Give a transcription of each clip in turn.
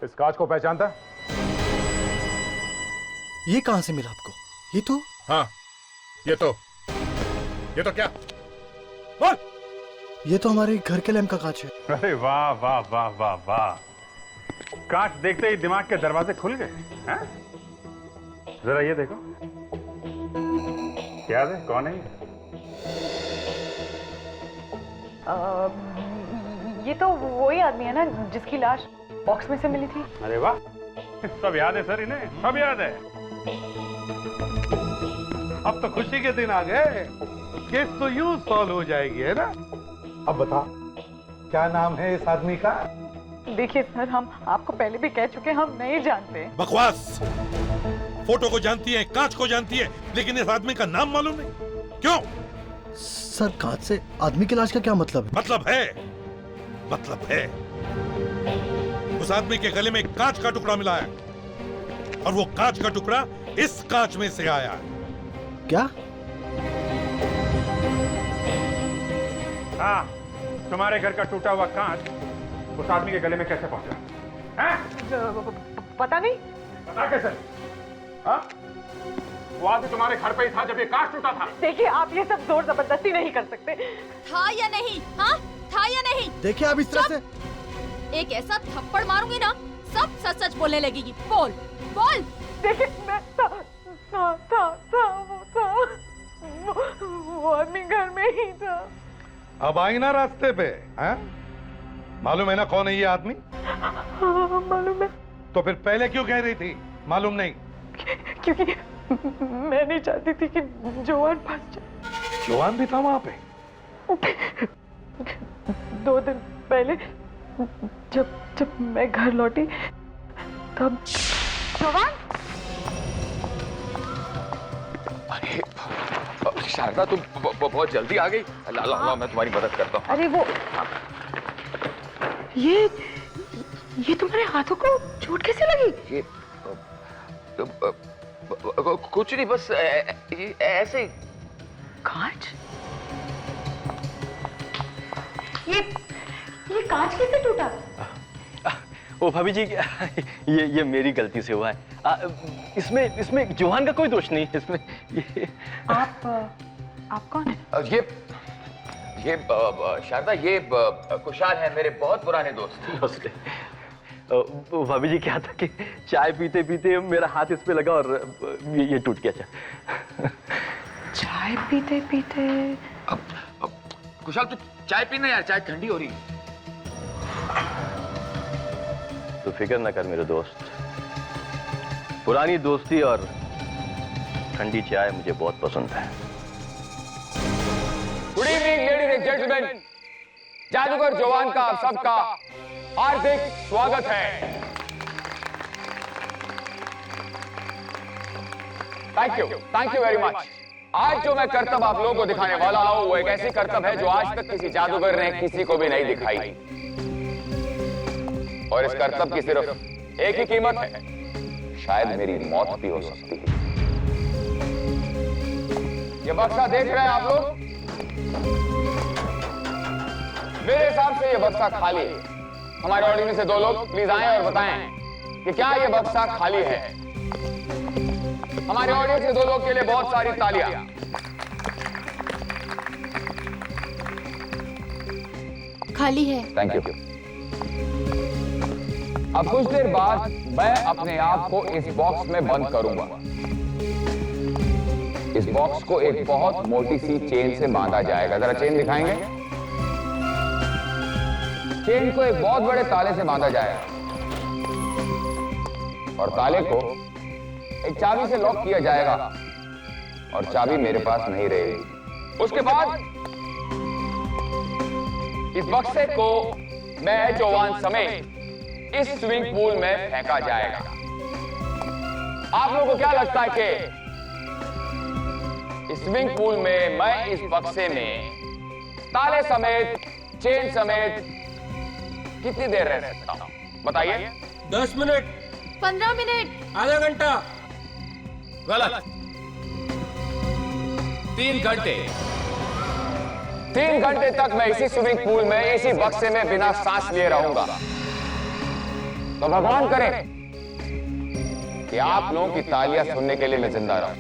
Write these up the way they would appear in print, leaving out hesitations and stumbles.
इस कांच को पहचानता? ये कहां से मिला आपको? ये तो हाँ, ये तो क्या? बोल। ये तो हमारे घर के लैंप का कांच है। अरे वाह वाह वाह वाह वाह, कांच देखते ही दिमाग के दरवाजे खुल गए हैं? जरा ये देखो, याद है कौन है ये? ये तो वही आदमी है ना जिसकी लाश बॉक्स में से मिली थी। अरे वाह, सब याद है सर, इन्हें सब याद है। अब तो खुशी के दिन आ गए, केस तो यूं सॉल्व हो जाएगी, है ना? अब बता, क्या नाम है इस आदमी का? देखिए सर, हम आपको पहले भी कह चुके, हम नहीं जानते। बकवास। फोटो को जानती है, कांच को जानती है, लेकिन इस आदमी का नाम मालूम नहीं। क्यों? सर, कांच से आदमी की लाश का क्या मतलब है? मतलब है उस आदमी के गले में कांच का टुकड़ा मिला है और वो कांच का टुकड़ा इस कांच में से आया है। क्या? हाँ, तुम्हारे घर का टूटा हुआ कांच उस आदमी के गले में कैसे पहुंचा? हैं? पता नहीं। पता कैसे? हाँ? वो आदमी तुम्हारे घर पे ही था जब ये कांच टूटा था। देखिए, आप ये सब जोर जबरदस्ती नहीं कर सकते। था या नहीं? हाँ, था या नहीं? देखिए, आप इस तरह से एक ऐसा थप्पड़ मारूंगी ना, सब सच सच बोलने लगेगी। बोल बोल। देखिए, मैं था वो आदमी घर में ही था। अब आई ना रास्ते पे, हैं? मालूम है ना कौन है ये आदमी? हाँ, मालूम है। तो फिर पहले क्यों कह रही थी मालूम नहीं? क्योंकि मैं नहीं चाहती थी कि जवान फंस जाए। जवान भी था वहां पे? 2 दिन पहले जब मैं घर लौटी तब जवान। अरे शारदा, तुम बहुत जल्दी आ गई। ला, मैं तुम्हारी मदद करता हूँ। अरे वो ये तुम्हारे हाथों को चोट कैसे लगी? ये कुछ नहीं, बस ऐसे ही। कांच? ये कांच कैसे टूटा? ओ भाभी जी, ये मेरी गलती से हुआ है। इसमें जवान का कोई दोष नहीं है इसमें। आप कौन है? ये शारदा, ये कुशाल है, मेरे बहुत पुराने दोस्त। भाभी जी, क्या था कि चाय पीते पीते मेरा हाथ इस पे लगा और ये टूट गया। चाय पीते पीते? कुशाल, तू चाय पीना यार, चाय ठंडी हो रही है। तो फिक्र ना कर मेरे दोस्त, पुरानी दोस्ती और ठंडी चाय मुझे बहुत पसंद है। Good evening ladies and gentleman, जादूगर जवान का आप सबका हार्दिक स्वागत है। Thank you very much. आज जो मैं करतब आप लोगों को दिखाने वाला हूं, वो एक ऐसी करतब है जो आज तक किसी जादूगर ने किसी को भी नहीं दिखाई। और इस करतब की सिर्फ एक ही कीमत है, शायद मेरी मौत भी हो सकती है। ये बक्सा देख रहे हैं आप लोग? मेरे हिसाब से ये बक्सा खाली है। हमारे ऑडियंस से 2 लोग प्लीज आएं और बताएं कि क्या ये बक्सा खाली है। हमारे ऑडियंस से 2 लोग के लिए बहुत सारी तालियां। खाली है। Thank you. अब कुछ देर बाद मैं अपने आप को इस बॉक्स में बंद करूंगा। इस बॉक्स को एक बहुत मोटी सी चेन से बांधा जाएगा। जरा चेन दिखाएंगे। चेन को एक बहुत बड़े ताले से बांधा जाएगा और ताले को एक चाबी से लॉक किया जाएगा और चाबी मेरे पास नहीं रहेगी। उसके बाद इस बक्से को मैं जवान समेत इस स्विमिंग पूल में फेंका जाएगा। आप लोगों को क्या लगता है कि इस स्विमिंग पूल में मैं इस बक्से में ताले समेत, चेन समेत कितनी देर रह सकता हूं? बताइए। 10 मिनट, 15 मिनट, आधा घंटा। गलत। 3 घंटे। 3 घंटे तक मैं इसी स्विमिंग पूल में, इसी बक्से में बिना सांस लिए रहूंगा। तो भगवान करे कि आप लोगों की तालियां सुनने के लिए मैं जिंदा रहूं।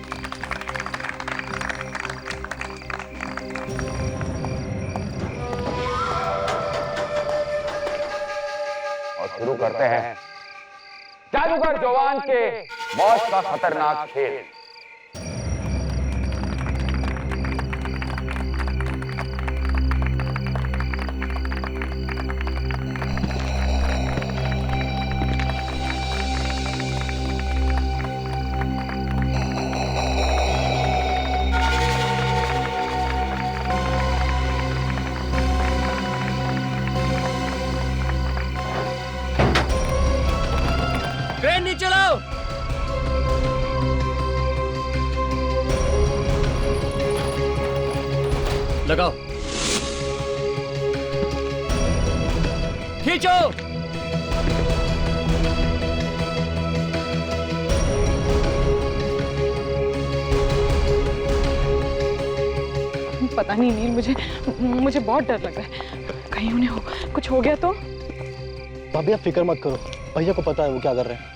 और शुरू करते हैं जादूगर जवान के मौत का खतरनाक खेल। ट्रेन नीचे लाओ। लगाओ। खींचो। पता नहीं नील, मुझे बहुत डर लग रहा है। कहीं उन्हें कुछ हो गया तो? भाभी आप फिक्र मत करो, भैया को पता है वो क्या कर रहे हैं।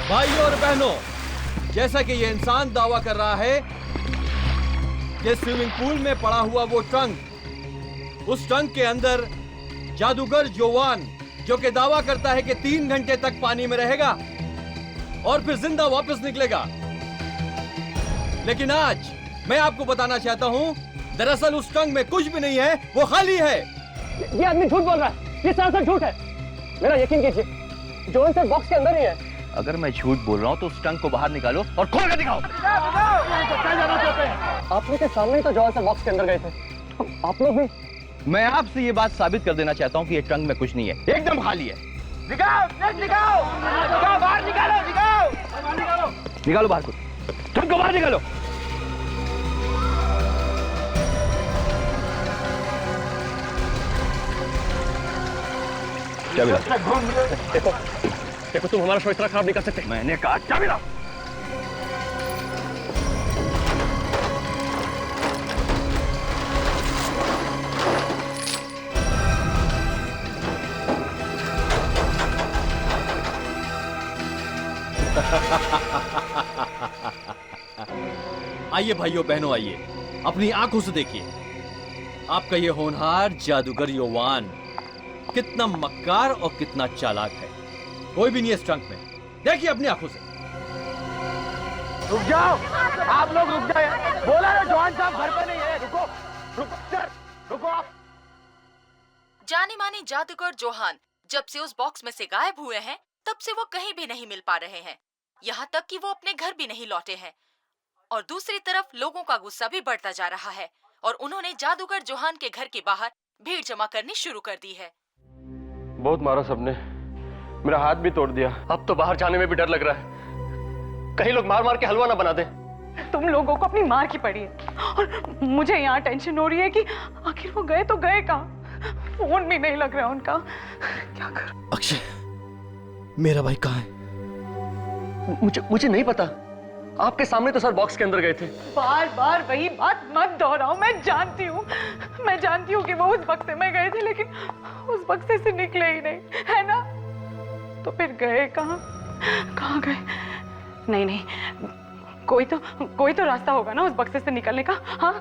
भाइयों और बहनों, जैसा कि ये इंसान दावा कर रहा है कि स्विमिंग पूल में पड़ा हुआ वो ट्रंक, उस ट्रंक के अंदर जादूगर जोवान, जो कि दावा करता है कि 3 घंटे तक पानी में रहेगा और फिर जिंदा वापस निकलेगा। लेकिन आज मैं आपको बताना चाहता हूं, दरअसल उस ट्रंक में कुछ भी नहीं है, वो खाली है। ये आदमी झूठ बोल रहा है, ये सरासर झूठ है। मेरा यकीन कीजिए, जोन सर बॉक्स के अंदर ही है। अगर मैं झूठ बोल रहा हूँ तो उस ट्रंक को बाहर निकालो और खोल कर दिखाओ। आप लोग के सामने ही तो जोन सर बॉक्स के अंदर गए थे, आप लोग भी। मैं आपसे ये बात साबित कर देना चाहता हूँ कि ये ट्रंक में कुछ नहीं है, एकदम खाली है। निकालो बाहर को, ट्रंक को बाहर निकालो। चाबी लाओ। देखो तुम हमारा शो इतना खराब नहीं कर सकते। मैंने कहा चाबी लाओ। आइए भाइयों बहनों, आइए अपनी आंखों से देखिए, आपका ये होनहार जादूगर योवान कितना मक्कार और कितना चालाक है। कोई भी नहीं है इस ट्रंक में, देखिए अपनी आंखों से। रुक जाओ, आप लोग रुक जाए। बोला ना जवान साहब घर पे नहीं है। रुको रुको सर, रुको आप। जाने माने जादूगर जोहान जब से उस बॉक्स में से गायब हुए हैं, तब से वो कहीं भी नहीं मिल पा रहे हैं। यहाँ तक कि वो अपने घर भी नहीं लौटे हैं। और दूसरी तरफ लोगों का गुस्सा भी बढ़ता जा रहा है और उन्होंने जादूगर जोहान के घर के बाहर भीड़ जमा करनी शुरू कर दी है। बहुत मारा सबने, मेरा हाथ भी तोड़ दिया। अब तो बाहर जाने में भी डर लग रहा है, कहीं लोग मार मार के हलवा ना बना दे। तुम लोगों को अपनी मार की पड़ी है और मुझे यहाँ टेंशन हो रही है कि आखिर वो गए तो गए कहाँ। फोन भी नहीं लग रहा उनका, क्या करूं? अक्षय, मेरा भाई कहाँ है? मुझे नहीं पता, आपके सामने तो सर बॉक्स के अंदर गए थे। बार बार वही बात मत दोहराओ। मैं जानती हूँ कि वो उस बक्से में गए थे, लेकिन उस बक्से से निकले ही नहीं, है ना? तो फिर गए कहाँ गए? नहीं, कोई तो रास्ता होगा ना उस बक्से से निकलने का। हाँ,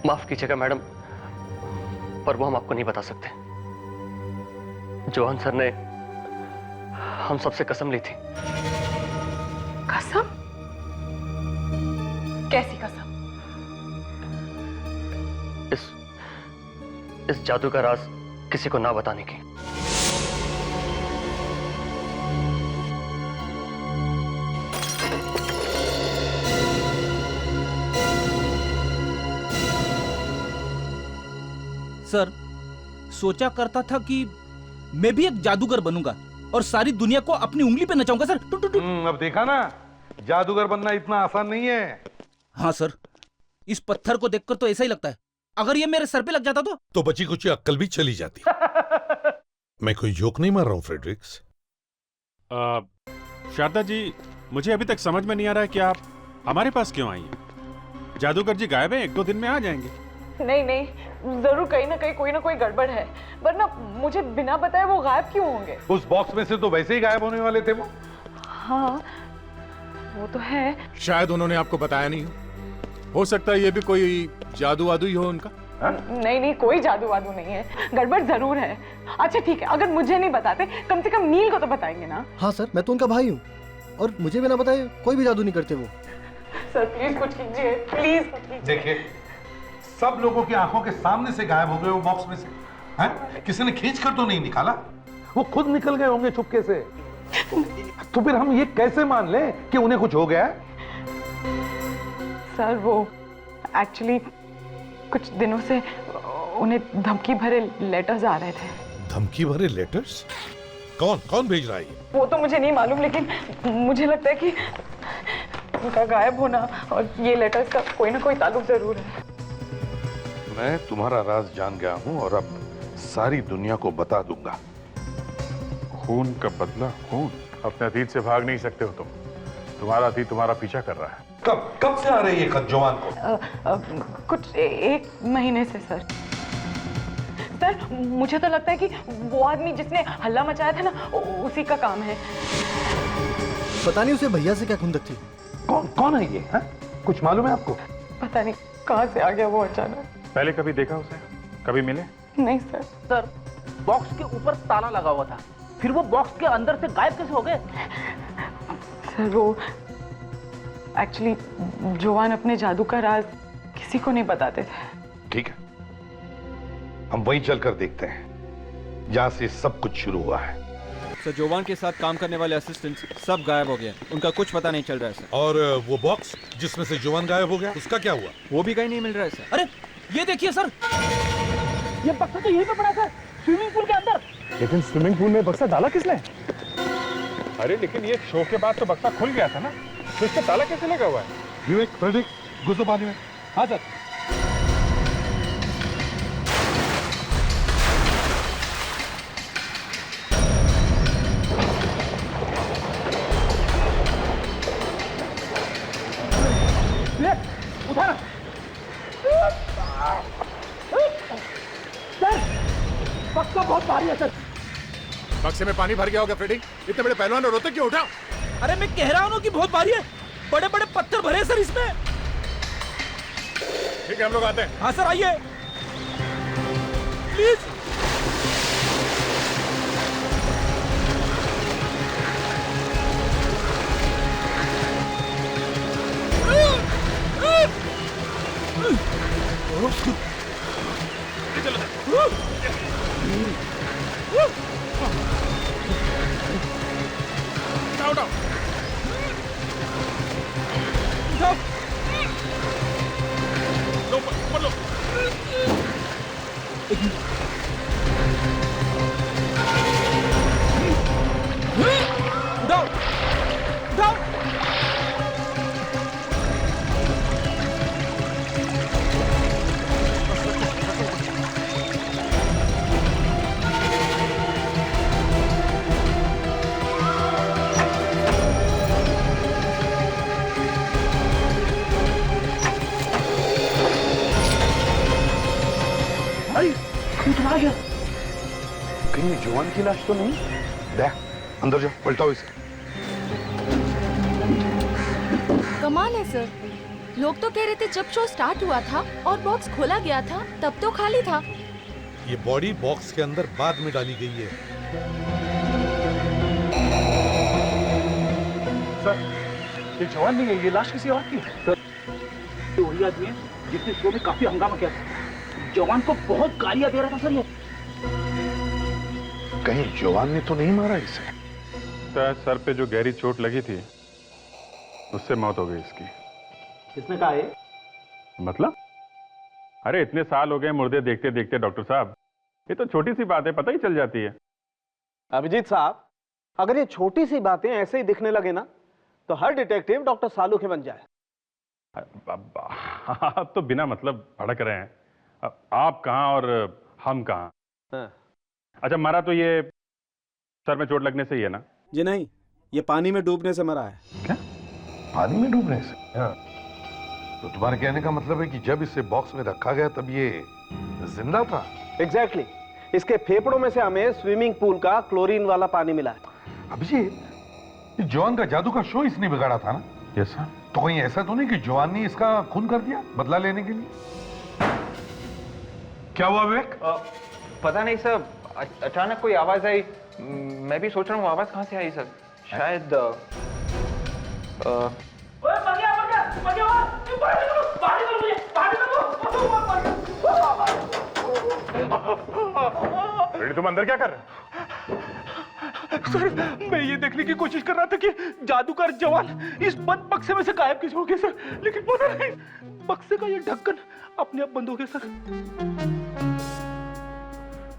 माफ कीजिएगा मैडम, पर वो हम आपको नहीं बता सकते। जोहान सर ने हम सबसे कसम ली थी। कसम? कैसी कसम? इस जादू का राज किसी को ना बताने की। सर, सोचा करता था कि मैं भी एक जादूगर बनूंगा और सारी दुनिया को अपनी उंगली पे नचाऊंगा सर। अब देखा ना, जादूगर बनना इतना आसान नहीं है। हाँ सर, इस पत्थर को देखकर तो ऐसा ही लगता है, अगर ये मेरे सर पे लग जाता तो बची कुछ अक्ल भी चली जाती। मैं कोई जोक नहीं मार रहा हूँ फ्रेडरिक्स। शारदा जी, मुझे अभी तक समझ में नहीं आ रहा है कि आप हमारे पास क्यों आई हैं? जादूगर जी गायब हैं, 1-2 दिन में आ जाएंगे। नहीं, जरूर कहीं ना कहीं कोई ना कोई गड़बड़ है, वरना मुझे बिना बताए वो गायब क्यों होंगे? उस बॉक्स में से तो वैसे ही गायब होने वाले थे वो। हाँ वो तो है। शायद उन्होंने आपको बताया नहीं हो सकता है ये भी कोई जादू वादू ही हो उनका। नहीं नहीं, कोई जादू वादू नहीं है, गड़बड़ जरूर है। अच्छा ठीक है, अगर मुझे नहीं बताते कम से कम नील को तो बताएंगे ना। हाँ सर, मैं तो उनका भाई हूँ और मुझे बिना बताए कोई भी जादू नहीं करते वो। सर प्लीज कुछ कीजिए, प्लीज। देखिए, सब लोगों की आंखों के सामने से गायब हो गए वो बॉक्स में से। हैं? किसी ने खींच कर तो नहीं निकाला, वो खुद निकल गए होंगे चुपके से। तो फिर हम ये कैसे मान लें कि उन्हें कुछ हो गया है? सर वो एक्चुअली कुछ दिनों से उन्हें धमकी भरे लेटर्स आ रहे थे। धमकी भरे लेटर्स? कौन भेज रहा है ये? वो तो मुझे नहीं मालूम, लेकिन मुझे लगता है कि उनका गायब होना और ये लेटर्स का कोई ना कोई ताल्लुक जरूर है। मैं तुम्हारा राज जान गया हूं और अब सारी दुनिया को बता दूंगा। खून का बदला खून। अपने अतीत से भाग नहीं सकते हो तुम। तुम्हारा अतीत तुम्हारा पीछा कर रहा है। कब से आ रही है खत जवान को? कुछ 1 महीने से सर। सर मुझे तो लगता है कि वो आदमी जिसने हल्ला मचाया था ना, उसी का काम है। पता नहीं उसे भैया से क्या खुंदक थी। कौन है ये? है? कुछ मालूम है आपको? पता नहीं कहां से आ गया वो अचानक। पहले कभी देखा उसे? कभी मिले? नहीं सर। सर बॉक्स के ऊपर ताला लगा हुआ था, फिर वो बॉक्स के अंदर से गायब कैसे हो गए? सर वो एक्चुअली जवान अपने जादू का राज किसी को नहीं बताते थे। ठीक है, हम वहीं चलकर देखते हैं जहां से सब कुछ शुरू हुआ है। सर जोवान के साथ काम करने वाले असिस्टेंट्स सब गायब हो गए, उनका कुछ पता नहीं चल रहा है सर। और वो बॉक्स जिसमें से जोवान गायब हो गया, उसका क्या हुआ? वो भी कहीं नहीं मिल रहा है सर। अरे ये देखिए सर, ये बक्सा तो यहीं पे पड़ा था, स्विमिंग पूल के अंदर। लेकिन स्विमिंग पूल में बक्सा डाला किसने? अरे लेकिन ये शो के बाद तो बक्सा खुल गया था ना, तो इसका ताला कैसे लगा हुआ है? विवेक, प्रदीप, घुसो पानी में। हाँ सर। उठाना। सर बक्सा बहुत भारी है सर। बक्से में पानी भर गया होगा फ्रेडी, इतने बड़े पहलवान और रोते क्यों उठा? अरे मैं कह रहा हूँ कि बहुत भारी है, बड़े बड़े पत्थर भरे सर इसमें। ठीक है, हम लोग आते हैं। हाँ सर आइए प्लीज। कहीं जवान की लाश तो नहीं? देख, अंदर जाओ, पलटाओ इसे। कमाल है सर, लोग तो कह रहे थे जब शो स्टार्ट हुआ था और बॉक्स खोला गया था तब तो खाली था। ये बॉडी बॉक्स के अंदर बाद में डाली गई है। सर ये जवान नहीं है, ये लाश किसी और की है। सर ये वही आदमी है जिसने शो में काफी हंगामा किया था। जवान को बहुत गालियां दे रहा था सर ये। कहीं जवान ने तो नहीं मारा इसे? शायद सर पे जो गहरी चोट लगी थी उससे मौत हो गई इसकी। किसने कहा है? मतलब? अरे इतने साल हो गए मुर्दे देखते देखते डॉक्टर साहब, ये तो छोटी सी बात है, पता ही चल जाती है। अभिजीत साहब, अगर ये छोटी सी बातें ऐसे ही दिखने लगे ना तो हर डिटेक्टिव डॉक्टर सालू के बन जाए। आप तो बिना मतलब भड़क रहे हैं। आप कहाँ और हम कहाँ? हाँ। अच्छा, मरा तो ये सर में चोट लगने से ही है ना? जी नहीं, ये पानी में डूबने से मरा है। क्या? पानी में डूबने से? हाँ। तो तुम्हारे कहने का मतलब है कि जब इसे बॉक्स में रखा गया तब ये जिंदा था? एग्जैक्टली इसके फेफड़ों में से हमें स्विमिंग पूल का क्लोरीन वाला पानी मिला है। अभिजीत, जॉन का जादू का शो इसने बिगाड़ा था ना? Yes sir. तो कहीं ऐसा तो नहीं कि जॉन ने इसका खून कर दिया बदला लेने के लिए? क्या हुआ विवेक? पता नहीं सर, अचानक कोई आवाज आई। मैं भी सोच रहा हूँ आवाज कहाँ से आई सर। शायद तुम अंदर क्या कर रहे हो? सर मैं ये देखने की कोशिश कर रहा था कि जादूगर जवान इस बंद बक्से में से गायब कैसे हो गए सर, लेकिन पता नहीं बक्से का ये ढक्कन अपने आप बंद हो गया सर।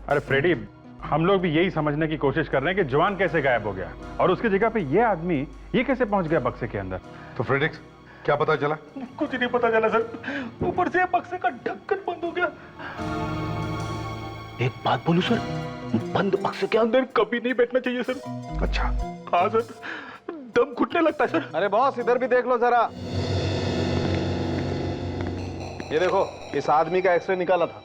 अरे फ्रेडी, हम लोग भी यही समझने की कोशिश कर रहे हैं कि जवान कैसे गायब हो गया और उसकी जगह पे ये आदमी ये कैसे पहुंच गया बक्से के अंदर। तो फ्रेडिक्स, क्या पता चला? कुछ नहीं पता चला सर, ऊपर से बक्से का ढक्कन बंद हो गया। एक बात बोलूं सर, बंद बक्से के अंदर कभी नहीं बैठना चाहिए सर। अच्छा। हाँ सर, दम घुटने लगता है सर। अरे बॉस इधर भी देख लो जरा, ये देखो इस आदमी का एक्सरे निकाला था,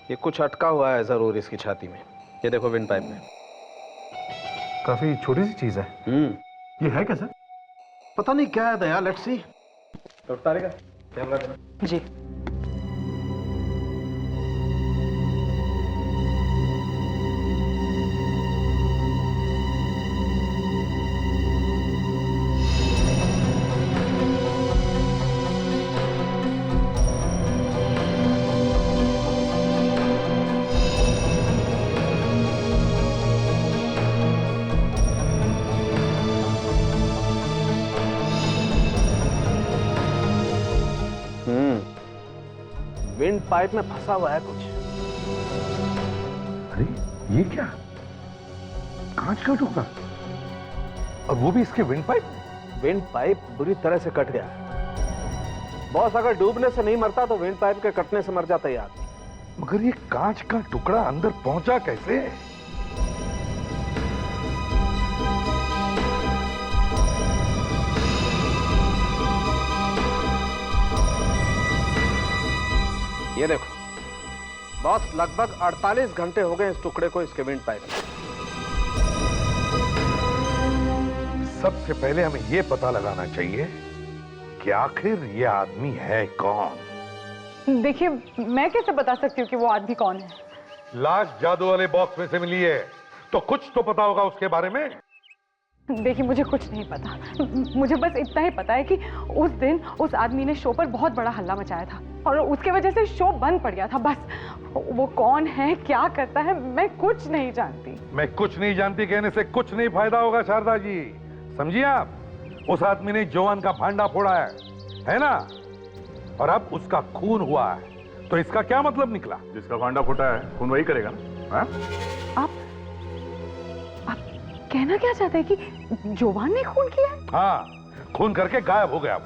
ये कुछ अटका हुआ है जरूर इसकी छाती में। ये देखो विंड पाइप में। काफी छोटी सी चीज है। ये है क्या सर? पता नहीं क्या है दया, लेट्स सी। जी विंड पाइप में फंसा हुआ है कुछ। अरे ये क्या? कांच का टुकड़ा, और वो भी इसके विंड पाइप? विंड पाइप बुरी तरह से कट गया है बॉस। अगर डूबने से नहीं मरता तो विंड पाइप के कटने से मर जाता है आदमी। मगर ये कांच का टुकड़ा अंदर पहुंचा कैसे? ये देखो बॉस, लगभग 48 घंटे हो गए इस टुकड़े को इसके विंड पाइप में। सबसे पहले हमें यह पता लगाना चाहिए कि आखिर ये आदमी है कौन। देखिए, मैं कैसे बता सकती हूँ कि वो आदमी कौन है? लाश जादू वाले बॉक्स में से मिली है, तो कुछ तो पता होगा उसके बारे में। देखिए, मुझे कुछ नहीं पता। मुझे बस इतना ही पता है कि उस दिन उस आदमी ने शो पर बहुत बड़ा हल्ला मचाया था और उसके वजह से शो बंद पड़ गया था। बस वो कौन है, क्या करता है, मैं कुछ नहीं जानती। मैं कुछ नहीं जानती कहने से कुछ नहीं फायदा होगा शारदा जी, समझिए आप। उस आदमी ने जॉन का भांडा फोड़ा है ना? और अब उसका खून हुआ है, तो इसका क्या मतलब निकला? जिसका भांडा फूटा है खून वही करेगा ना? आप कहना क्या चाहते हैं कि जॉन ने खून किया है? हाँ, खून करके गायब हो गया।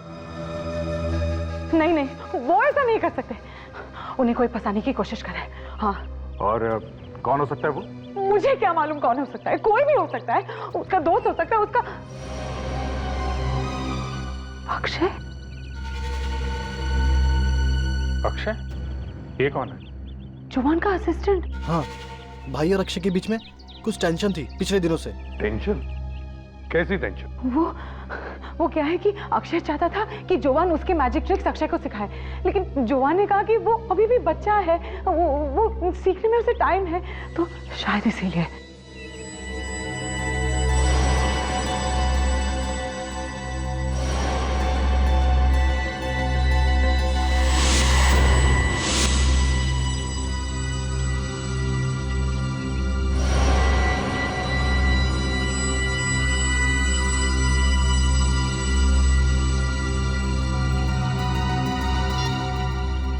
नहीं नहीं, वो ऐसा नहीं कर सकते। उन्हें कोई फंसाने की कोशिश करे। हाँ। और कौन हो सकता है वो? मुझे क्या मालूम कौन हो सकता है? कोई भी हो सकता है, उसका दोस्त हो सकता है, उसका अक्षय। अक्षय? ये कौन है? जॉन का असिस्टेंट। हाँ, भाई और अक्षय के बीच में कुछ टेंशन थी पिछले दिनों से। टेंशन? कैसी टेंशन? वो क्या है कि अक्षय चाहता था कि जॉन उसके मैजिक ट्रिक्स अक्षय को सिखाए, लेकिन जॉन ने कहा कि वो अभी भी बच्चा है, वो सीखने में उसे टाइम है, तो शायद इसीलिए।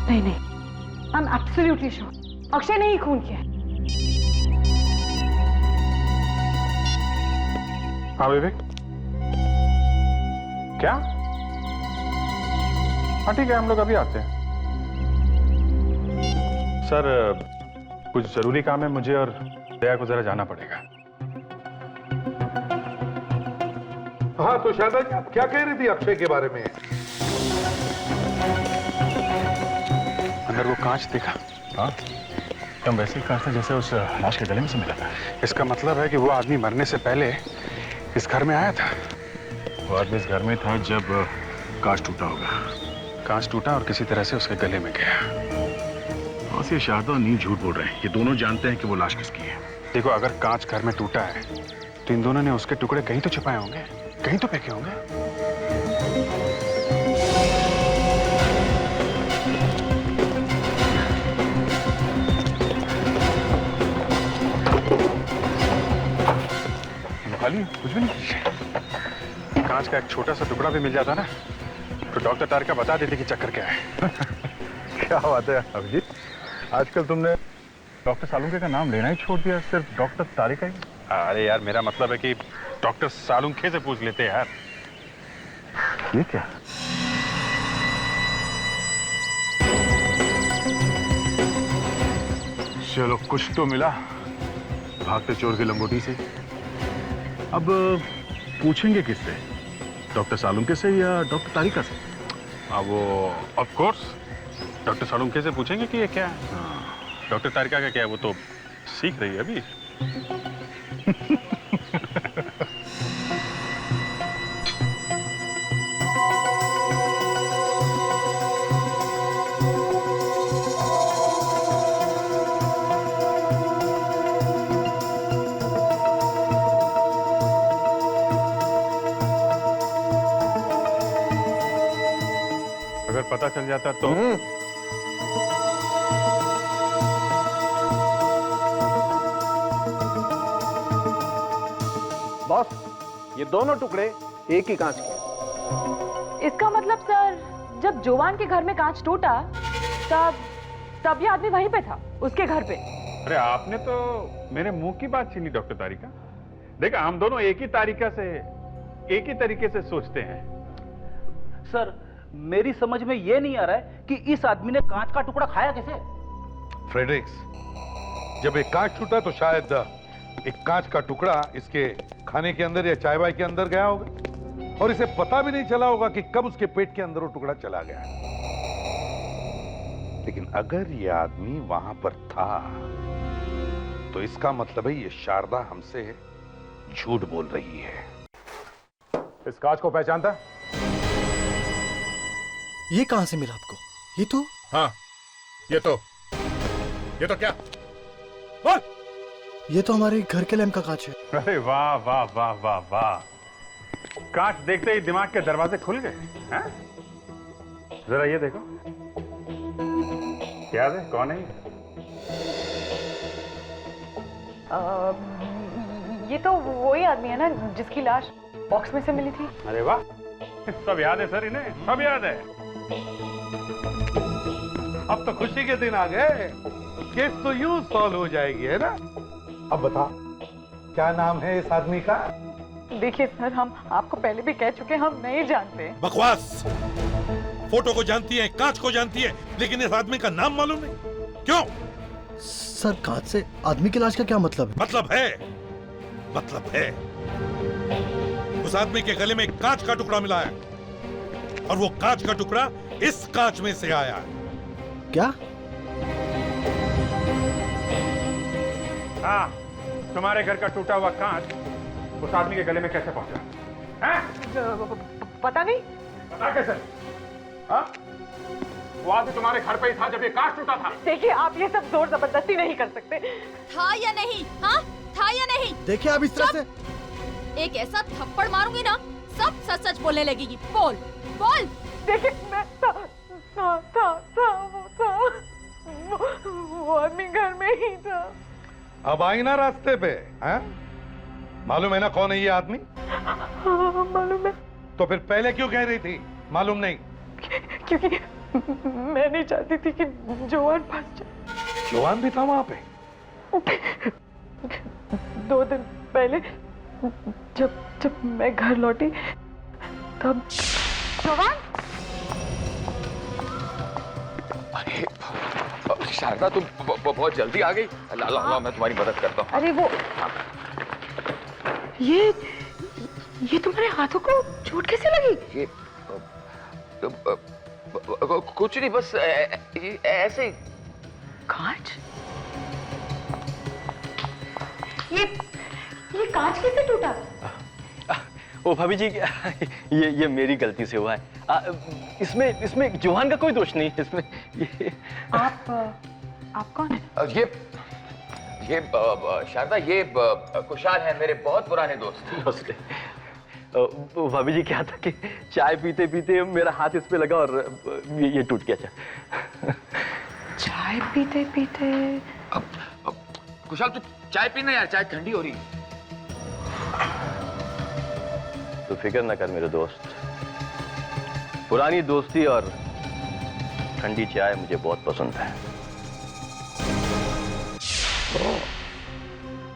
नहीं, I am absolutely sure Akshay ने ही खून किया है। हाँ विवेक, क्या? हाँ ठीक है, हम लोग अभी आते हैं। सर, कुछ जरूरी काम है मुझे और दया को जरा जाना पड़ेगा। हाँ, तो शारदा जी आप क्या कह रही थी अक्षय के बारे में? अंदर वो कांच देखा? हाँ, तुम वैसे ही कहा था जैसे उस लाश के गले में से मिला था। इसका मतलब है कि वो आदमी मरने से पहले इस घर में आया था। वो आदमी इस घर में था जब कांच टूटा होगा। कांच टूटा और किसी तरह से उसके गले में गया। बॉस, ये शारदा और नील झूठ बोल रहे हैं। ये दोनों जानते हैं कि वो लाश किसकी है। देखो, अगर कांच घर में टूटा है तो इन दोनों ने उसके टुकड़े कहीं तो छुपाए होंगे, कहीं तो फेंके होंगे। खाली कुछ भी नहीं। कांच का एक छोटा सा टुकड़ा भी मिल जाता ना तो डॉक्टर तारिका बता देती कि चक्कर क्या है। क्या बात है अभिजीत, आजकल तुमने डॉक्टर सालुंके का नाम लेना ही छोड़ दिया, सिर्फ डॉक्टर तारिका ही। अरे यार, मेरा मतलब है कि डॉक्टर सालुंखे से पूछ लेते यार। ये क्या? चलो, कुछ तो मिला भागते चोर की लंगोटी से। अब पूछेंगे किससे? डॉक्टर सालुंके से या डॉक्टर तारिका से? वो ऑफ कोर्स डॉक्टर सालुंखे से पूछेंगे कि ये क्या है। डॉक्टर तारिका का क्या है, वो तो सीख रही है अभी। अगर पता चल जाता तो बॉस, ये दोनों टुकड़े एक ही कांच के। इसका मतलब सर, जब जोवान के घर में कांच टूटा तब ये आदमी वहीं पे था, उसके घर पे। अरे आपने तो मेरे मुंह की बात छीनी डॉक्टर तारिका। देखा, हम दोनों एक ही तरीके से सोचते हैं। सर, मेरी समझ में ये नहीं आ रहा है कि इस आदमी ने कांच का टुकड़ा खाया कैसे? फ्रेडरिक्स, जब एक कांच टूटा तो शायद एक कांच का टुकड़ा इसके खाने के अंदर या चाय वाय के अंदर गया होगा और इसे पता भी नहीं चला होगा कि कब उसके पेट के अंदर वो टुकड़ा चला गया। लेकिन अगर ये आदमी वहां पर था तो इसका मतलब है ये शारदा हमसे झूठ बोल रही है। इस कांच को पहचानता? ये कहां से मिला आपको? ये तो हाँ, ये तो क्या? बोल। ये तो हमारे घर के लैंप का कांच है। अरे वाह वाह वाह वाह वाह, कांच देखते ही दिमाग के दरवाजे खुल गए हैं? जरा ये देखो, याद है कौन है ये तो वही आदमी है ना जिसकी लाश बॉक्स में से मिली थी। अरे वाह, सब याद है सर, इन्हें सब याद है। अब तो खुशी के दिन आ गए, केस तो यूं सॉल्व हो जाएगी, है ना? अब बता, क्या नाम है इस आदमी का? देखिए सर, हम आपको पहले भी कह चुके, हम नहीं जानते। बकवास। फोटो को जानती है, कांच को जानती है, लेकिन इस आदमी का नाम मालूम नहीं। क्यों? सर, कांच से आदमी की लाश का क्या मतलब है? मतलब है उस आदमी के गले में एक कांच का टुकड़ा मिला है और वो कांच का टुकड़ा इस कांच में से आया है। क्या? हाँ, तुम्हारे घर का टूटा हुआ कांच उस आदमी के गले में कैसे पहुंचा? पता नहीं। पता कैसे? हाँ? वो आदमी तुम्हारे घर पे ही था जब ये कांच टूटा था। देखिए, आप ये सब जोर जबरदस्ती नहीं कर सकते। था या नहीं? हाँ, था या नहीं? देखिए, आप इस तरह से एक ऐसा थप्पड़ मारूंगी ना, सब सच सच बोलने लगेगी। बोल। देखिए, मैं था, वो आदमी घर में ही था। अब आई ना रास्ते पे, हैं? मालूम है ना कौन है ये आदमी? हाँ, मालूम है। तो फिर पहले क्यों कह रही थी मालूम नहीं? क्योंकि मैं नहीं चाहती थी कि जोवान फंस जाए। जोवान भी था वहां पे? 2 दिन पहले जब मैं घर लौटी तब जोवान। अरे शारदा, तुम बहुत जल्दी आ गई। ला, मैं तुम्हारी मदद करता हूँ। अरे वो ये तुम्हारे हाथों को चोट कैसे लगी? ये कुछ नहीं, बस ऐसे ही। कांच? ये कांच कैसे टूटा? ओ भाभी जी, ये मेरी गलती से हुआ है। इसमें जोहान का कोई दोष नहीं है इसमें। आप कौन है? ये शारदा, ये कुशाल है, मेरे बहुत पुराने दोस्त। भाभी जी, क्या था कि चाय पीते पीते मेरा हाथ इस पे लगा और ये टूट गया। चाय पीते पीते? कुशाल, तू चाय पीना यार, चाय ठंडी हो रही। तो फिक्र न कर मेरे दोस्त, पुरानी दोस्ती और ठंडी चाय मुझे बहुत पसंद है।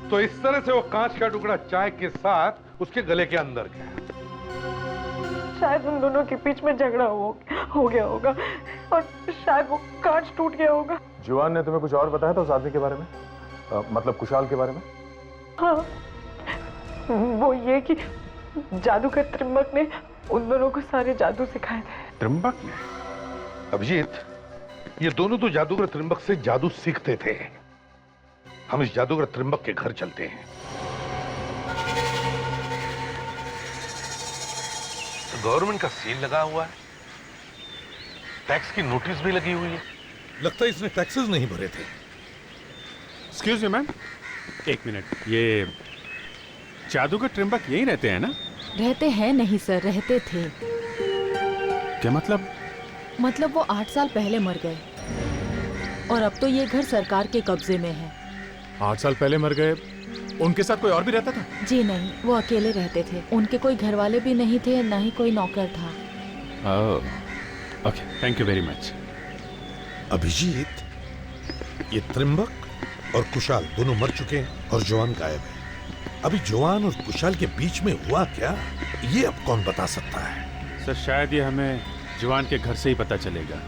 तो इस तरह से वो कांच का टुकड़ा चाय के साथ उसके गले के अंदर गया। शायद उन दोनों के बीच में झगड़ा हो गया होगा और शायद वो कांच टूट गया होगा। जुआन ने तुम्हें कुछ और बताया था उस आदमी के बारे में? मतलब कुशाल के बारे में? हाँ, वो ये कि जादूगर त्रिंबक ने उन दोनों को सारे जादू सिखाए थे। त्रिंबक ने? अभिजीत, ये दोनों तो जादूगर त्रिंबक से जादू सीखते थे। हम इस जादूगर त्रिंबक के घर चलते हैं। तो गवर्नमेंट का सील लगा हुआ है, टैक्स की नोटिस भी लगी हुई है। लगता है इसने टैक्सेस नहीं भरे थे। एक्सक्यूज मी मैम, एक मिनट। ये जादूगर त्रिंबक यही रहते हैं ना? रहते हैं नहीं सर, रहते थे। क्या मतलब? मतलब वो 8 साल पहले मर गए और अब तो ये घर सरकार के कब्जे में है। 8 साल पहले मर गए? उनके साथ कोई और भी रहता था? जी नहीं, वो अकेले रहते थे। उनके कोई घर वाले भी नहीं थे, ना ही कोई नौकर था। Okay, thank you very much. Abhijit, ये त्रिंबक और कुशाल दोनों मर चुके हैं और जवान गायब है। अभी जवान और कुशाल के बीच में हुआ क्या, ये अब कौन बता सकता है? सर, शायद ये हमें जवान के घर से ही पता चलेगा।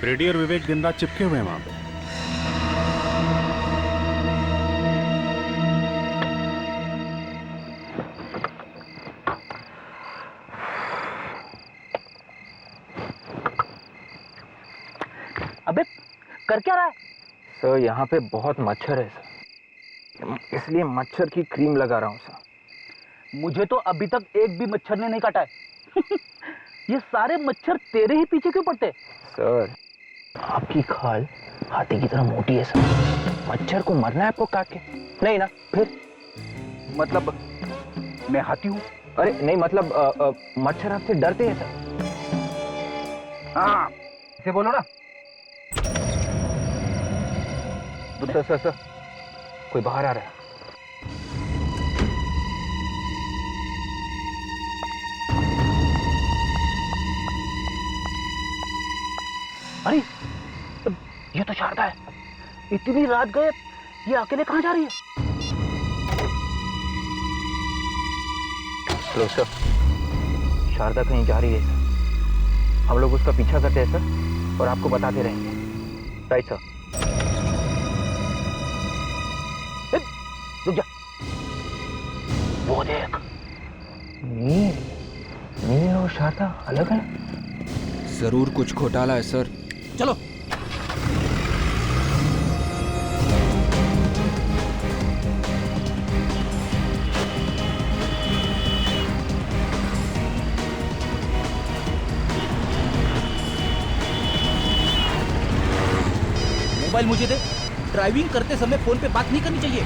फ्रेडी और विवेक दिन रात चिपके हुए हैं वहां पे। अबे कर क्या रहा है? सर, यहाँ पे बहुत मच्छर है सर, इसलिए मच्छर की क्रीम लगा रहा हूँ सर। मुझे तो अभी तक एक भी मच्छर ने नहीं काटा है। ये सारे मच्छर तेरे ही पीछे क्यों पड़ते? सर, आपकी खाल हाथी की तरह मोटी है सर। मच्छर को मरना है आपको काट के? नहीं ना? फिर मतलब मैं हाथी हूँ? अरे नहीं, मतलब मच्छर आपसे डरते हैं सर। हाँ, इसे बोलो ना। सर, कोई बाहर आ रहा है। अरे, ये तो शारदा है। इतनी रात गए, ये अकेले कहाँ जा रही है? हेलो सर, शारदा कहीं जा रही है सर। हम लोग उसका पीछा करते हैं सर और आपको बताते रहेंगे। Right sir. रुक जा, वो देख, नील और शारदा अलग है। जरूर कुछ घोटाला है सर। चलो। मोबाइल मुझे दे। ड्राइविंग करते समय फोन पे बात नहीं करनी चाहिए।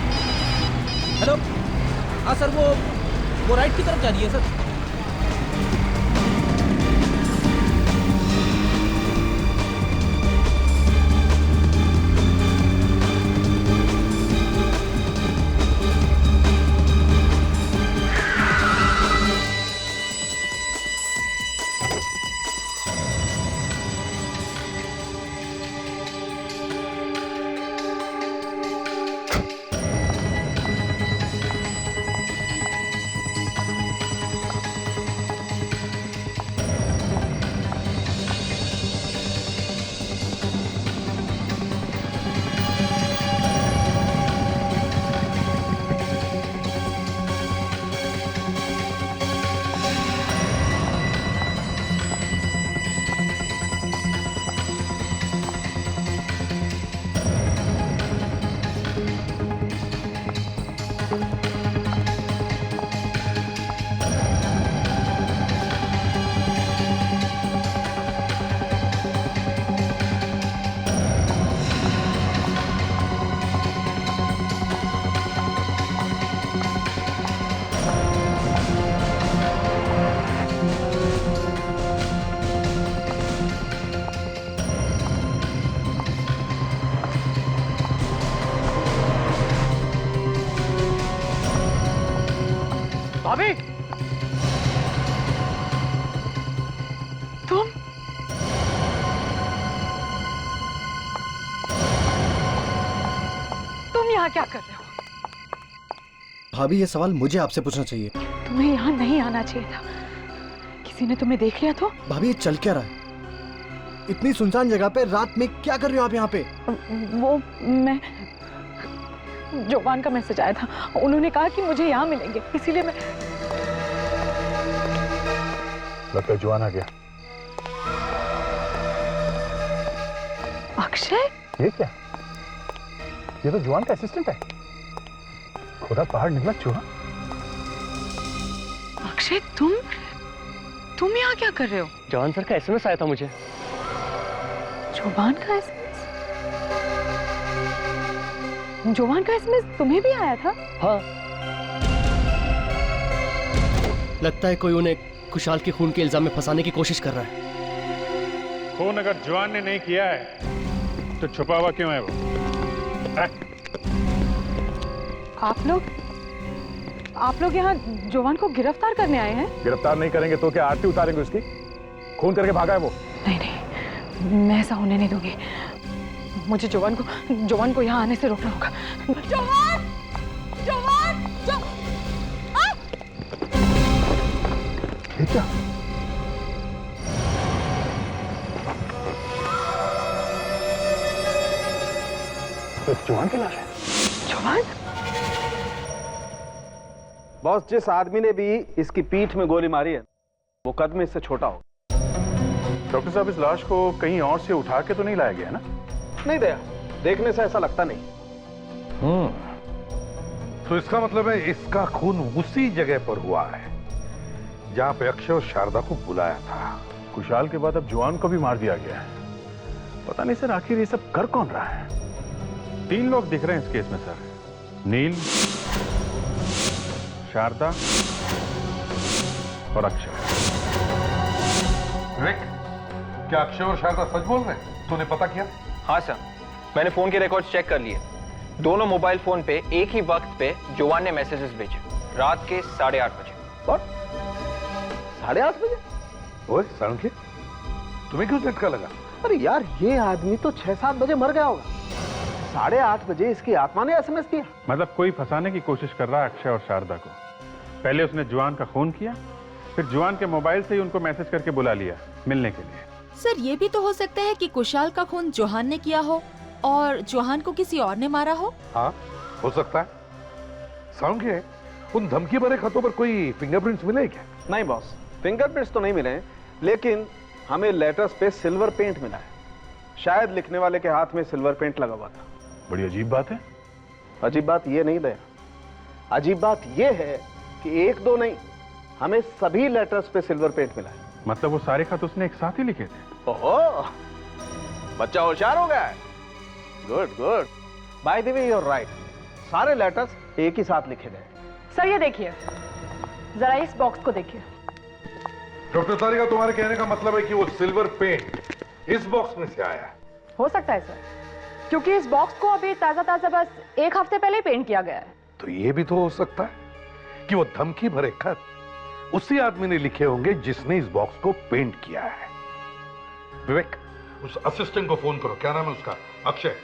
हेलो, हाँ सर, वो राइट की तरफ जा रही है सर। भाभी, तुम यहाँ क्या कर रहे हो? भाभी ये सवाल मुझे आपसे पूछना चाहिए। तुम्हें यहाँ नहीं आना चाहिए था। किसी ने तुम्हें देख लिया तो? भाभी ये चल क्या रहा है? इतनी सुनसान जगह पे रात में क्या कर रहे हो आप यहाँ पे? वो मैं जोवान का मैसेज आया था, उन्होंने कहा कि मुझे यहाँ मिलेंगे, इसीलिए मैं। लगता है जोवान आ गया। अक्षय? ये क्या? ये तो जोवान का असिस्टेंट है। खुदा पहाड़ निकला चूहा। अक्षय तुम यहाँ क्या कर रहे हो? जवान सर का एसएमएस आया था मुझे। जोवान का एसएमएस? जोवान का एसएमएस तुम्हें भी आया था? हाँ। लगता है कोई उन्हें कुशाल के खून के इल्जाम में फंसाने की कोशिश कर रहा है। खून अगर जोवान ने नहीं किया है तो छुपा हुआ क्यों है वो? आप लोग यहाँ जोवान को गिरफ्तार करने आए हैं? गिरफ्तार नहीं करेंगे तो क्या आरती उतारेंगे उसकी? खून करके भागा है वो। नहीं, मैं ऐसा होने नहीं दूंगी। मुझे जोवान को यहाँ आने से रोकना होगा। जोवान! ये क्या? तो जोवान की लाश है। जोवान? बॉस, जिस आदमी ने भी इसकी पीठ में गोली मारी है वो कद में इससे छोटा हो। डॉक्टर साहब, इस लाश को कहीं और से उठा के तो नहीं लाया गया ना? नहीं दया, देखने से ऐसा लगता नहीं। तो इसका मतलब है इसका खून उसी जगह पर हुआ है जहां पे अक्षय और शारदा को बुलाया था। कुशाल के बाद अब जोवान को भी मार दिया गया है। पता नहीं सर, आखिर ये सब कर कौन रहा है? 3 लोग दिख रहे हैं इस केस में सर। नील, शारदा और अक्षय। विवेक, क्या अक्षय और शारदा सच बोल रहे हैं? तूने पता किया? हाँ सर, मैंने फोन के रिकॉर्ड्स चेक कर लिए। दोनों मोबाइल फोन पे एक ही वक्त पे जोवान ने मैसेजेस भेजे, रात के 8:30 बजे। और 8:30 बजे? ओए सांख्य, तुम्हें क्यों झटका लगा? अरे यार, ये आदमी तो 6-7 बजे मर गया होगा। 8:30 बजे इसकी आत्मा ने एसएमएस किया। मतलब कोई फंसाने की कोशिश कर रहा है अक्षय और शारदा को। पहले उसने जोवान का खून किया, फिर जोवान के मोबाइल से ही उनको मैसेज करके बुला लिया मिलने के लिए। सर, ये भी तो हो सकता है कि कुशाल का खून जोहान ने किया हो और जोहान को किसी और ने मारा हो। हाँ, हो सकता है। सांख्य, उन धमकी भरे खतों पर कोई फिंगरप्रिंट्स मिले क्या? नहीं बॉस, फिंगरप्रिंट्स तो नहीं मिले हैं, लेकिन हमें लेटर्स पे सिल्वर पेंट मिला है। शायद लिखने वाले के हाथ में सिल्वर पेंट लगा हुआ था। बड़ी अजीब बात है। अजीब बात ये नहीं दया, अजीब बात ये है कि 1-2 नहीं, हमें सभी लेटर्स पे सिल्वर पेंट मिला है। मतलब वो सारे खत उसने एक साथ ही लिखे थे? ओहो, बच्चा होशियार हो गया है। Good good. By the way, you are right, सारे लेटर्स एक ही साथ लिखे गए। सर ये देखिए, जरा इस बॉक्स को देखिए। डॉक्टर तारिका, तुम्हारे कहने का मतलब है कि वो सिल्वर पेंट इस बॉक्स में से आया है? हो सकता है सर, क्योंकि इस बॉक्स को अभी ताजा बस 1 हफ्ते पहले ही पेंट किया गया है। तो ये भी तो हो सकता है कि वो धमकी भरे खत उसी आदमी ने लिखे होंगे जिसने इस बॉक्स को पेंट किया है। विवेक, उस असिस्टेंट को फोन करो। क्या नाम है उसका? अक्षय।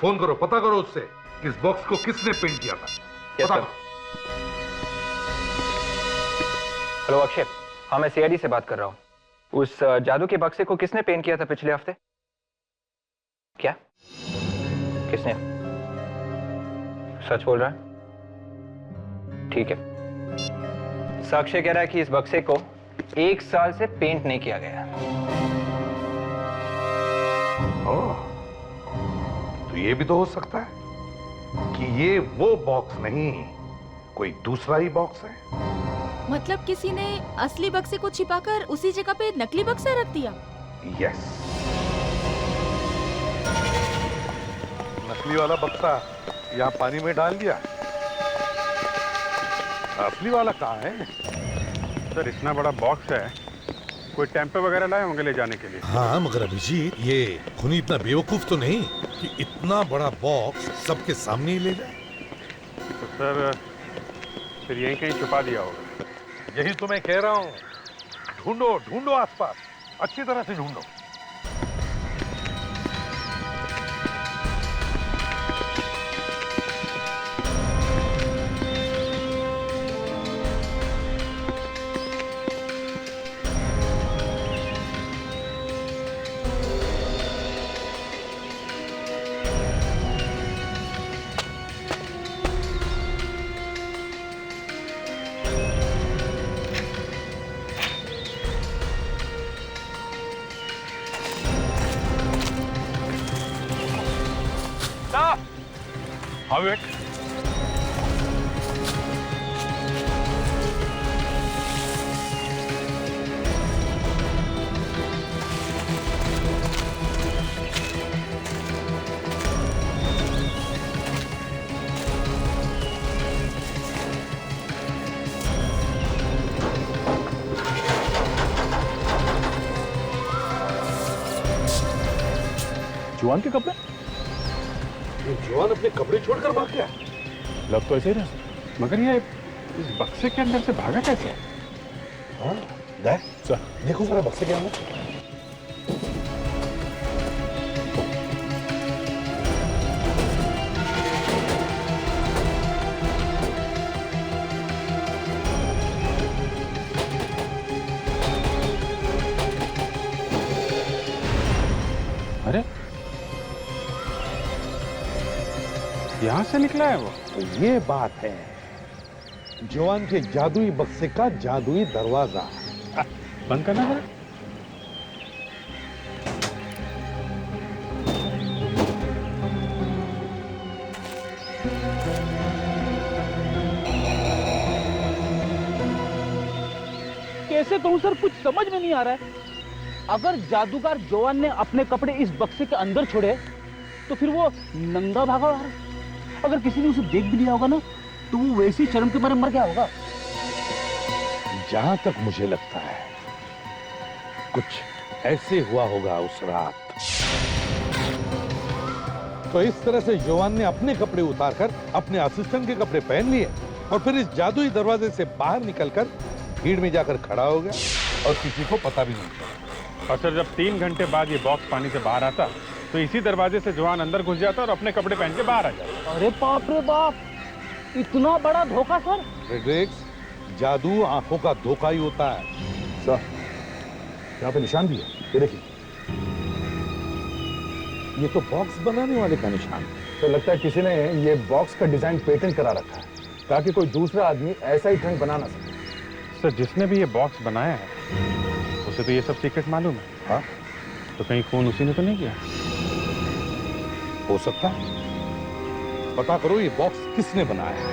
फोन करो, पता करो उससे कि इस बॉक्स को किसने पेंट किया था। Yes sir. हेलो अक्षय, हाँ मैं सीआईडी से बात कर रहा हूँ। उस जादू के बक्से को किसने पेंट किया था पिछले हफ्ते? क्या? किसने? सच बोल रहा है? ठीक है। अक्षय कह रहा है कि इस बक्से को 1 साल से पेंट नहीं किया गया। ओह, तो ये भी तो हो सकता है कि ये वो बॉक्स नहीं कोई दूसरा ही बॉक्स है। मतलब किसी ने असली बक्से को छिपाकर उसी जगह पे नकली बक्सा रख दिया? यस, नकली वाला बक्सा यहाँ पानी में डाल दिया। असली वाला कहाँ है? सर इतना बड़ा बॉक्स है, कोई टेम्पो वगैरह लाए होंगे ले जाने के लिए। हाँ मगर अभिजीत, ये खूनी इतना बेवकूफ तो नहीं कि इतना बड़ा बॉक्स सबके सामने ही ले जाए। तो सर फिर यहीं कहीं छुपा दिया होगा। यही तो मैं कह रहा हूँ, ढूंढो ढूंढो आसपास, अच्छी तरह से ढूंढो। Have it. जवान के कपड़े? जवान अपने कपड़े छोड़कर भाग गया। लग तो ऐसे ही रहा, मगर ये इस बक्से के अंदर से भागा कैसे? हाँ, देखो जरा बक्से के अंदर। अरे यहाँ से निकला है वो? ये बात है, जवान के जादुई बक्से का जादुई दरवाजा। बंद करना जरा। कैसे कहूँ सर, कुछ समझ में नहीं आ रहा है। अगर जादूगर जवान ने अपने कपड़े इस बक्से के अंदर छोड़े तो फिर वो नंगा भागा, और अगर किसी ने उसे देख भी लिया होगा ना तो वो वैसे ही शर्म के मारे मर गया होगा। जहां तक मुझे लगता है कुछ ऐसे हुआ होगा उस रात। तो इस तरह से जवान ने अपने कपड़े उतारकर अपने असिस्टेंट के कपड़े पहन लिए और फिर इस जादुई दरवाजे से बाहर निकलकर भीड़ में जाकर खड़ा हो गया और किसी को पता भी नहीं चला। और सर जब 3 घंटे बाद ये बॉक्स पानी से बाहर आता तो इसी दरवाजे से जवान अंदर घुस जाता और अपने कपड़े पहन के बाहर आ जाता। अरे बाप रे बाप, इतना बड़ा धोखा सर। फ्रेडरिक्स, जादू आंखों का धोखा ही होता है। सर यहाँ पे निशान भी है, ये देखिए। ये तो बॉक्स बनाने वाले का निशान है। तो लगता है किसी ने ये बॉक्स का डिजाइन पेटेंट करा रखा है ताकि कोई दूसरा आदमी ऐसा ही ट्रंक बना ना सके। सर जिसने भी ये बॉक्स बनाया है उसे तो ये सब सीक्रेट मालूम है। हाँ, तो कहीं फोन उसी ने तो नहीं किया? हो सकता है। पता करो ये बॉक्स किसने बनाया है।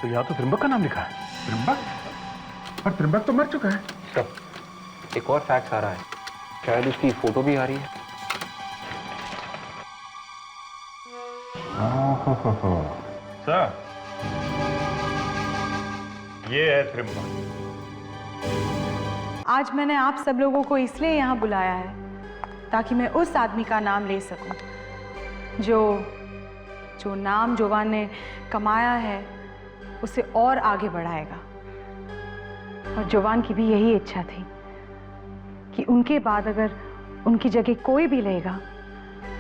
तो यहाँ तो त्रिंबक का नाम लिखा है। त्रिंबक? पर त्रिंबक तो मर चुका है। तब एक और फैक्स आ रहा है, शायद उसकी फोटो भी आ रही है। सर ये है त्रिंबक। आज मैंने आप सब लोगों को इसलिए यहाँ बुलाया है ताकि मैं उस आदमी का नाम ले सकूं जो नाम जवान ने कमाया है उसे और आगे बढ़ाएगा। और जवान की भी यही इच्छा थी कि उनके बाद अगर उनकी जगह कोई भी लेगा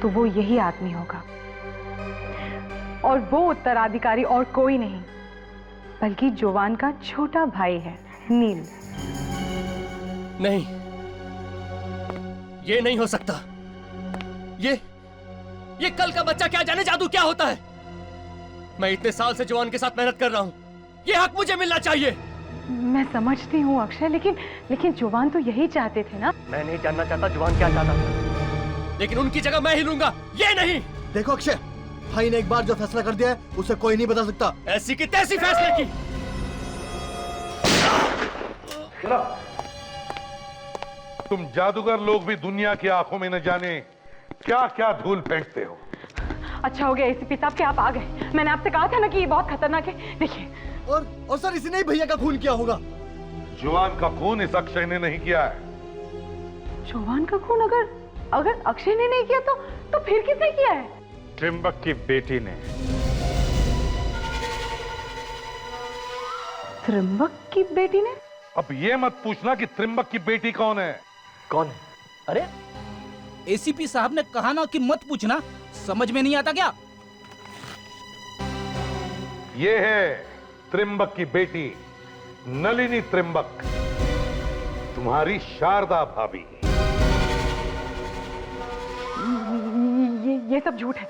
तो वो यही आदमी होगा। और वो उत्तराधिकारी और कोई नहीं बल्कि जवान का छोटा भाई है, नील। नहीं, ये नहीं हो सकता। ये कल का बच्चा क्या जाने जादू क्या होता है। मैं इतने साल से जवान के साथ मेहनत कर रहा हूं, ये हक मुझे मिलना चाहिए। मैं समझती हूँ अक्षय, लेकिन जवान तो यही चाहते थे ना। मैं नहीं जानना चाहता जवान क्या चाहता था। लेकिन उनकी जगह मैं ही लूंगा, ये नहीं। देखो अक्षय, भाई ने एक बार जो फैसला कर दिया है उसे कोई नहीं बदल सकता। ऐसी की तैसी फैसले की। तुम जादूगर लोग भी दुनिया की आंखों में न जाने क्या क्या धूल फेंकते हो। अच्छा हो गया एसीपी साहब कि आप आ गए। मैंने आपसे कहा था ना कि ये बहुत खतरनाक है। देखिए और सर इसी ने ही भैया का खून किया होगा। जवान का खून इस अक्षय ने नहीं किया है। जवान का खून अगर अक्षय ने नहीं किया तो फिर किसने किया है? त्रिंबक की बेटी ने। त्रिंबक की बेटी ने? अब ये मत पूछना कि त्रिंबक की बेटी कौन है। कौन है? अरे एसीपी साहब ने कहा ना कि मत पूछना, समझ में नहीं आता क्या? ये है त्रिंबक की बेटी नलिनी त्रिंबक, तुम्हारी शारदा भाभी। ये सब झूठ है।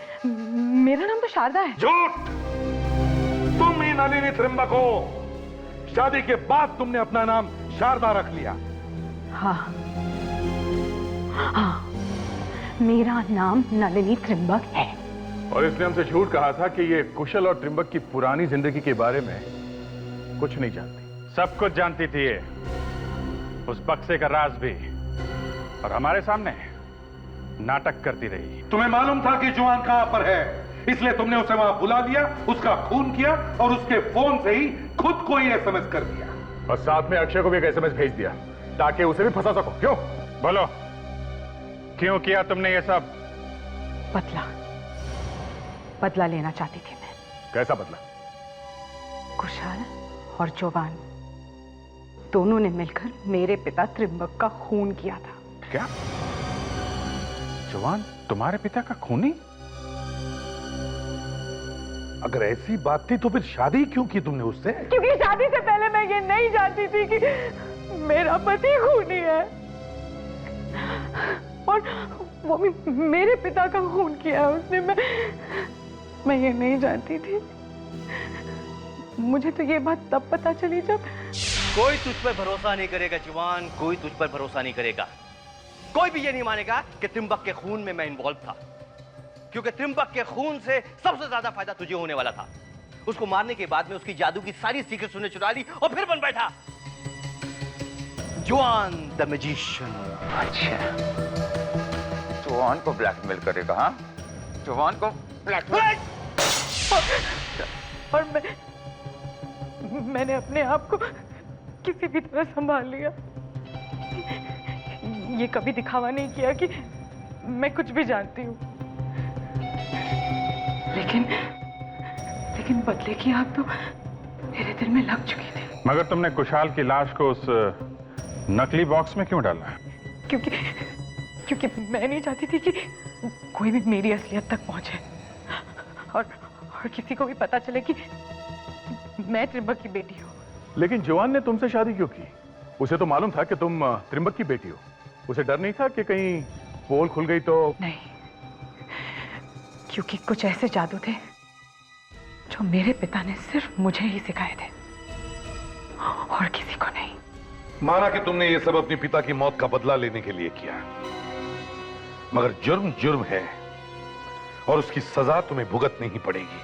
मेरा नाम तो शारदा है। झूठ! तुम ही नलिनी त्रिंबक हो। शादी के बाद तुमने अपना नाम शारदा रख लिया। हाँ, मेरा नाम नलिनी त्रिंबक है। और इसने हमसे झूठ कहा था कि ये कुशल और त्रिंबक की पुरानी जिंदगी के बारे में कुछ नहीं जानती। सब कुछ जानती थी ये, उस बक्से का राज भी, और हमारे सामने नाटक करती रही। तुम्हें मालूम था कि जवान कहां पर है, इसलिए तुमने उसे वहां बुला लिया, उसका खून किया और उसके फोन से ही खुद को ही एसएमएस कर दिया। और साथ में अक्षय को भी एक एसएमएस भेज दिया ताकि उसे भी फंसा सको। क्यों? बोलो, क्यों किया तुमने ये सब? बदला लेना चाहती थी मैं। कैसा बदला? कुशाल और जवान दोनों ने मिलकर मेरे पिता त्रिंबक का खून किया था। क्या? जवान तुम्हारे पिता का खूनी? अगर ऐसी बात थी तो फिर शादी क्यों की तुमने उससे? क्योंकि शादी से पहले मैं ये नहीं जानती थी कि मेरा पति खूनी है और वो भी मेरे पिता का खून किया है उसने। मैं ये नहीं जानती थी। मुझे तो ये बात तब पता चली जब कोई तुझ पर भरोसा नहीं करेगा जवान, कोई तुझ पर भरोसा नहीं करेगा। कोई भी ये नहीं मानेगा कि त्रिंबक के खून में मैं इन्वॉल्व था, क्योंकि त्रिंबक के खून से सबसे ज्यादा फायदा तुझे होने वाला था। उसको मारने के बाद में उसकी जादू की सारी सीक्रेट सुनने चुरा ली और फिर बन बैठा जवान द मैजिशियन। अच्छा, जवान को ब्लैकमेल करेगा? हाँ, जवान को ब्लैकमेल। और मैंने अपने आप को किसी भी तरह संभाल लिया। ये कभी दिखावा नहीं किया कि मैं कुछ भी जानती हूँ। लेकिन बदले की आग तो मेरे दिल में लग चुकी थी। मगर तुमने कुशाल की लाश को उस नकली बॉक्स में क्यों डाला? क्योंकि मैं नहीं चाहती थी कि कोई भी मेरी असलियत तक पहुंचे और किसी को भी पता चले कि मैं त्रिंबक की बेटी हूँ। लेकिन जवान ने तुमसे शादी क्यों की? उसे तो मालूम था कि तुम त्रिंबक की बेटी हो। उसे डर नहीं था कि कहीं पोल खुल गई तो? नहीं, क्योंकि कुछ ऐसे जादू थे जो मेरे पिता ने सिर्फ मुझे ही सिखाए थे और किसी को नहीं। माना कि तुमने ये सब अपने पिता की मौत का बदला लेने के लिए किया, मगर जुर्म जुर्म है और उसकी सजा तुम्हें भुगतनी ही पड़ेगी।